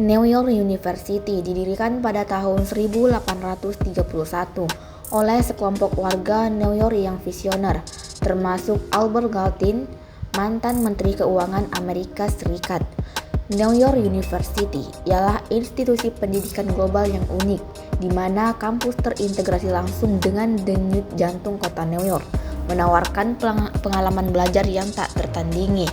New York University didirikan pada tahun 1831 oleh sekelompok warga New York yang visioner, termasuk Albert Gallatin, mantan Menteri Keuangan Amerika Serikat. New York University ialah institusi pendidikan global yang unik, di mana kampus terintegrasi langsung dengan denyut jantung kota New York, menawarkan pengalaman belajar yang tak tertandingi.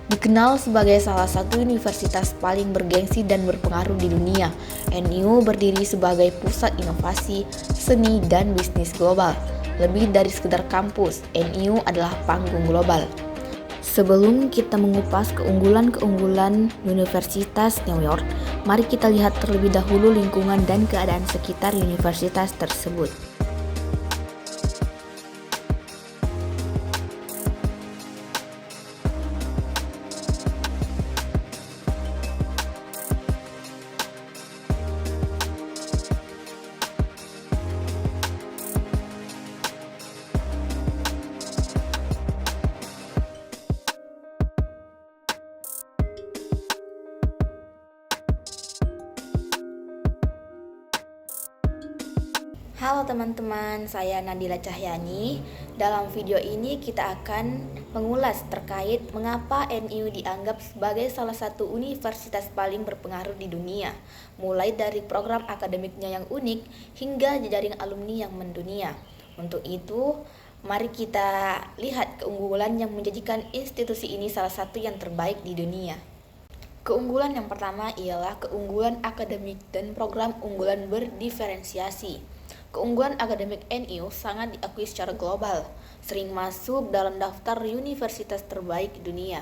Dikenal sebagai salah satu universitas paling bergengsi dan berpengaruh di dunia, NU berdiri sebagai pusat inovasi, seni, dan bisnis global. Lebih dari sekedar kampus, NU adalah panggung global. Sebelum kita mengupas keunggulan-keunggulan Universitas New York, mari kita lihat terlebih dahulu lingkungan dan keadaan sekitar universitas tersebut. Halo teman-teman, saya Nadila Cahyani. Dalam video ini kita akan mengulas terkait mengapa NU dianggap sebagai salah satu universitas paling berpengaruh di dunia, mulai dari program akademiknya yang unik hingga jejaring alumni yang mendunia. Untuk itu, mari kita lihat keunggulan yang menjadikan institusi ini salah satu yang terbaik di dunia. Keunggulan yang pertama ialah keunggulan akademik dan program unggulan berdiferensiasi. Keunggulan akademik NU sangat diakui secara global, sering masuk dalam daftar universitas terbaik di dunia.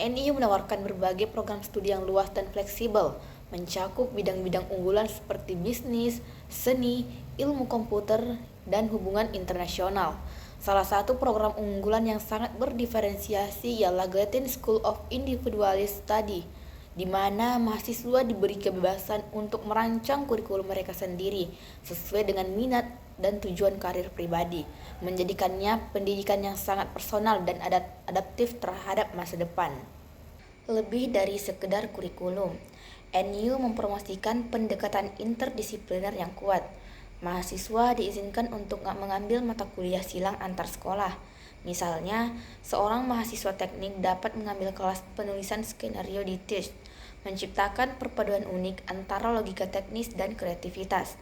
NU menawarkan berbagai program studi yang luas dan fleksibel, mencakup bidang-bidang unggulan seperti bisnis, seni, ilmu komputer, dan hubungan internasional. Salah satu program unggulan yang sangat berdiferensiasi ialah Gallatin School of Individualist Study, di mana mahasiswa diberi kebebasan untuk merancang kurikulum mereka sendiri sesuai dengan minat dan tujuan karir pribadi, menjadikannya pendidikan yang sangat personal dan adaptif terhadap masa depan. Lebih dari sekedar kurikulum, NU mempromosikan pendekatan interdisipliner yang kuat. Mahasiswa diizinkan untuk mengambil mata kuliah silang antar sekolah. Misalnya, seorang mahasiswa teknik dapat mengambil kelas penulisan skenario di Tisch, menciptakan perpaduan unik antara logika teknis dan kreativitas.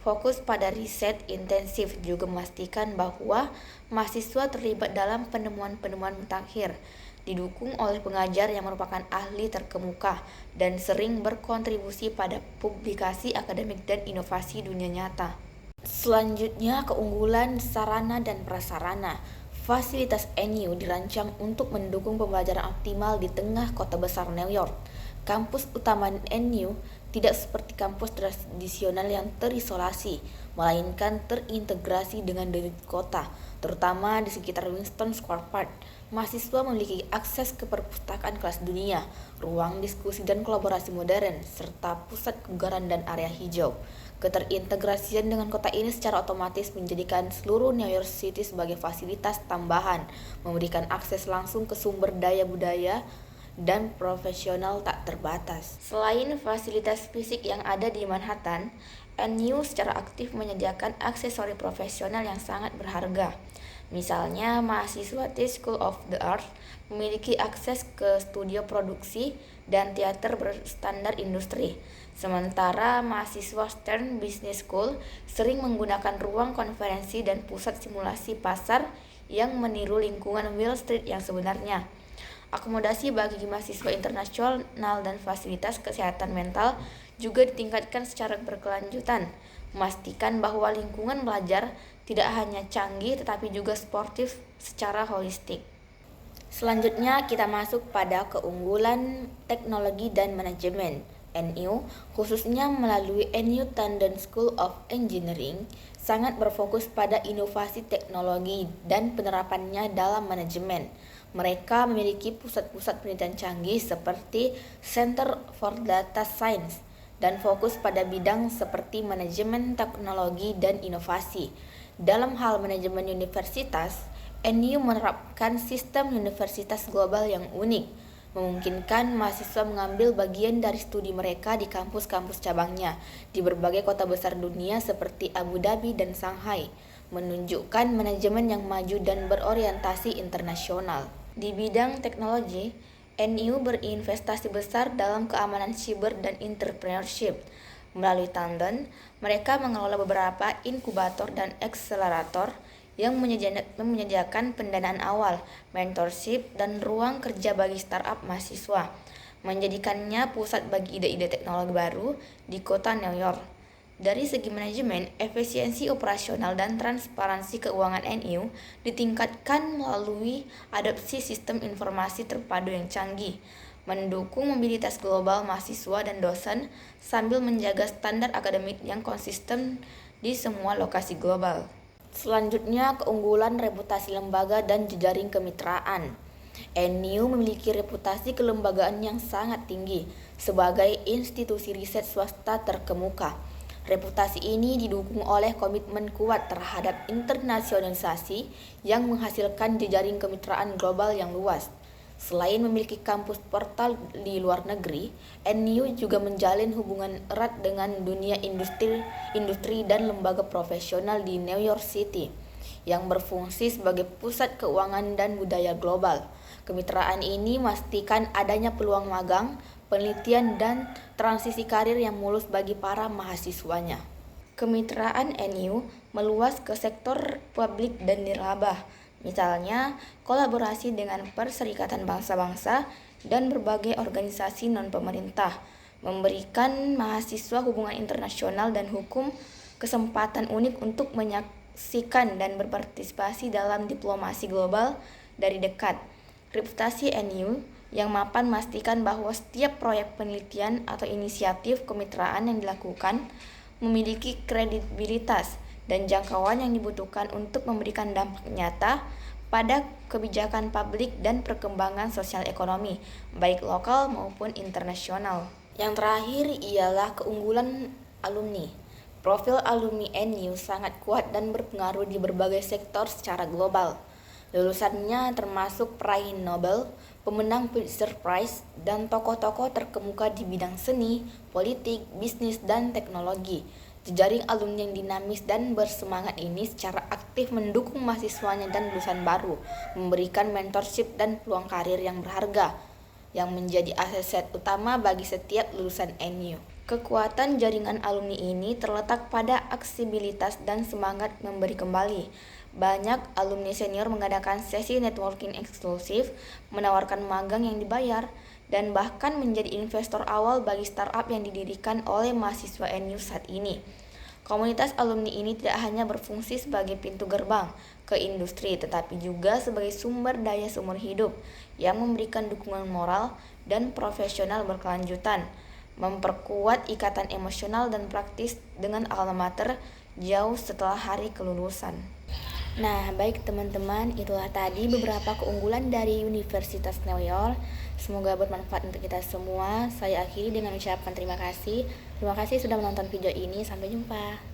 Fokus pada riset intensif juga memastikan bahwa mahasiswa terlibat dalam penemuan-penemuan mutakhir, didukung oleh pengajar yang merupakan ahli terkemuka dan sering berkontribusi pada publikasi akademik dan inovasi dunia nyata. Selanjutnya, keunggulan sarana dan prasarana. Fasilitas NU dirancang untuk mendukung pembelajaran optimal di tengah kota besar New York. Kampus utama NU tidak seperti kampus tradisional yang terisolasi, melainkan terintegrasi dengan kota, terutama di sekitar Winston Square Park. Mahasiswa memiliki akses ke perpustakaan kelas dunia, ruang diskusi dan kolaborasi modern, serta pusat kebugaran dan area hijau. Keterintegrasian dengan kota ini secara otomatis menjadikan seluruh New York City sebagai fasilitas tambahan, memberikan akses langsung ke sumber daya budaya dan profesional tak terbatas. Selain fasilitas fisik yang ada di Manhattan, NU secara aktif menyediakan aksesori profesional yang sangat berharga. Misalnya, mahasiswa Tisch School of the Arts memiliki akses ke studio produksi dan teater berstandar industri. Sementara mahasiswa Stern Business School sering menggunakan ruang konferensi dan pusat simulasi pasar yang meniru lingkungan Wall Street yang sebenarnya. Akomodasi bagi mahasiswa internasional dan fasilitas kesehatan mental juga ditingkatkan secara berkelanjutan, memastikan bahwa lingkungan belajar tidak hanya canggih tetapi juga sportif secara holistik. Selanjutnya kita masuk pada keunggulan teknologi dan manajemen. NU, khususnya melalui NU Tandon School of Engineering, sangat berfokus pada inovasi teknologi dan penerapannya dalam manajemen. Mereka memiliki pusat-pusat penelitian canggih seperti Center for Data Science dan fokus pada bidang seperti manajemen teknologi dan inovasi. Dalam hal manajemen universitas, NU menerapkan sistem universitas global yang unik, memungkinkan mahasiswa mengambil bagian dari studi mereka di kampus-kampus cabangnya di berbagai kota besar dunia seperti Abu Dhabi dan Shanghai, menunjukkan manajemen yang maju dan berorientasi internasional. Di bidang teknologi, NU berinvestasi besar dalam keamanan siber dan entrepreneurship. Melalui Tandon, mereka mengelola beberapa inkubator dan akselerator yang menyediakan pendanaan awal, mentorship, dan ruang kerja bagi startup mahasiswa, menjadikannya pusat bagi ide-ide teknologi baru di kota New York. Dari segi manajemen, efisiensi operasional dan transparansi keuangan NU ditingkatkan melalui adopsi sistem informasi terpadu yang canggih, mendukung mobilitas global mahasiswa dan dosen sambil menjaga standar akademik yang konsisten di semua lokasi global. Selanjutnya, keunggulan reputasi lembaga dan jejaring kemitraan. NU memiliki reputasi kelembagaan yang sangat tinggi sebagai institusi riset swasta terkemuka. Reputasi ini didukung oleh komitmen kuat terhadap internasionalisasi yang menghasilkan jejaring kemitraan global yang luas. Selain memiliki kampus portal di luar negeri, NU juga menjalin hubungan erat dengan dunia industri dan lembaga profesional di New York City, yang berfungsi sebagai pusat keuangan dan budaya global. Kemitraan ini memastikan adanya peluang magang, penelitian, dan transisi karir yang mulus bagi para mahasiswanya. Kemitraan NU meluas ke sektor publik dan nirlaba, misalnya kolaborasi dengan Perserikatan Bangsa-Bangsa dan berbagai organisasi non-pemerintah, memberikan mahasiswa hubungan internasional dan hukum kesempatan unik untuk menyaksikan dan berpartisipasi dalam diplomasi global dari dekat. Reputasi NU yang mapan memastikan bahwa setiap proyek penelitian atau inisiatif kemitraan yang dilakukan memiliki kredibilitas dan jangkauan yang dibutuhkan untuk memberikan dampak nyata pada kebijakan publik dan perkembangan sosial ekonomi, baik lokal maupun internasional. Yang terakhir ialah keunggulan alumni. Profil alumni NU sangat kuat dan berpengaruh di berbagai sektor secara global. Lulusannya termasuk peraih Nobel, pemenang Pulitzer Prize, dan tokoh-tokoh terkemuka di bidang seni, politik, bisnis, dan teknologi. Jejaring alumni yang dinamis dan bersemangat ini secara aktif mendukung mahasiswanya dan lulusan baru, memberikan mentorship dan peluang karir yang berharga, yang menjadi aset utama bagi setiap lulusan NU. Kekuatan jaringan alumni ini terletak pada aksibilitas dan semangat memberi kembali. Banyak alumni senior mengadakan sesi networking eksklusif, menawarkan magang yang dibayar, dan bahkan menjadi investor awal bagi startup yang didirikan oleh mahasiswa NU saat ini. Komunitas alumni ini tidak hanya berfungsi sebagai pintu gerbang ke industri, tetapi juga sebagai sumber daya seumur hidup yang memberikan dukungan moral dan profesional berkelanjutan, memperkuat ikatan emosional dan praktis dengan alma mater jauh setelah hari kelulusan. Nah, baik teman-teman, itulah tadi beberapa keunggulan dari Universitas New York. Semoga bermanfaat untuk kita semua. Saya akhiri dengan ucapan terima kasih. Terima kasih sudah menonton video ini. Sampai jumpa.